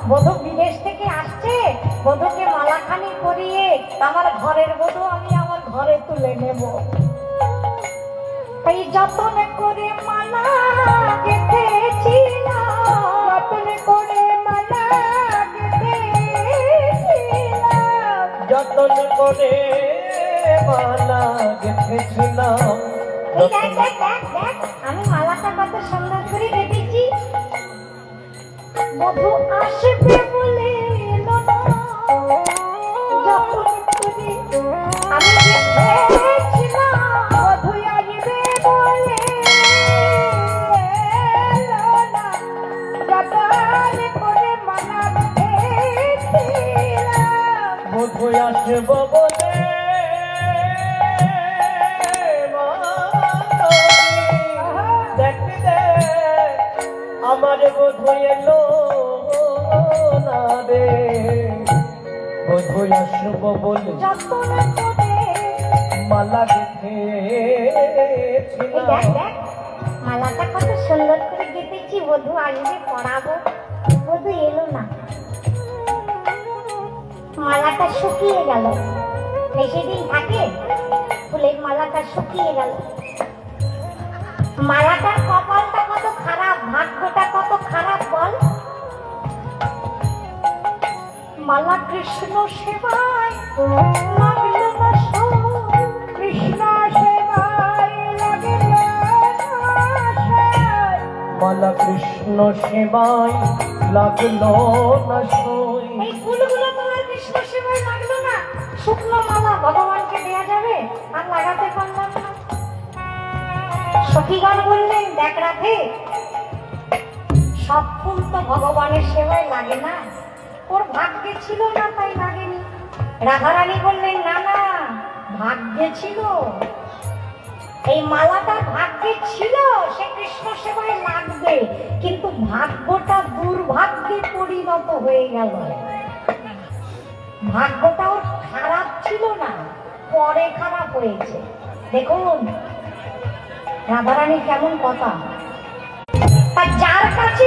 বধূ বিদেশ থেকে আসছে, বধূকে মালাখানি পরিয়ে আমার ঘরের বধূ আমি আমার ঘরে তুলে নেব। এই যতন করে মালা গেঁথেছিলাম, যতন করে মালা গেঁথেছিলাম, যতন করে মালা গেঁথেছিলাম। আমি মালাটা কত সুন্দর করে গেঁথেছি। বধূ আসবে বলে এলো না, যতন করে আমি গেঁথেছিলাম। বধূ আসবে বলে এলো না, যতন করে মালা গেঁথেছিলাম। বধূ আসব বলে দেখতে আমার বধূ এলো না রে। বধূ আসব বলে যতন করে মালা গেঁথেছিলাম। মালাটা কত সুন্দর করে গেঁথেছি, বধূ আসবে পড়াবো, বধূ এলো না। মালাটা শুকিয়ে গেল, বেশি দিন থাকে ফুলের মালাটা শুকিয়ে গেল। মালাটার কপালটা কত খারাপ, ভাগ্যটা কত খারাপ বল। মালা কৃষ্ণ সেবায় লাগলো না সই, কৃষ্ণ সেবায় লাগলো না সই। মালা কৃষ্ণ সেবায় লাগলো না সই। এই ফুলগুলো তোমার কৃষ্ণ সেবায় লাগলো না, শুকনো মালা ভগবানকে দেয়া যাবে আর লাগাতে পারলাম না। সখীগণ বললেন, দেখ রাধে, সব ফুল তো ভগবানের সেবায় লাগে না, ওর ভাগ্যে ছিল না তাই লাগেনি। রাধারানী বললেন, না না, ভাগ্যে ছিল, এই মালাটা ভাগ্যে ছিল, সে কৃষ্ণ সেবায় লাগবে, কিন্তু ভাগ্যটা দুর্ভাগ্যে পরিণত হয়ে গেল। ভাগ্যটা ওর খারাপ ছিল না, পরে খারাপ হয়েছে। দেখুন রাধারানী কেমন কথা, আর যার কাছে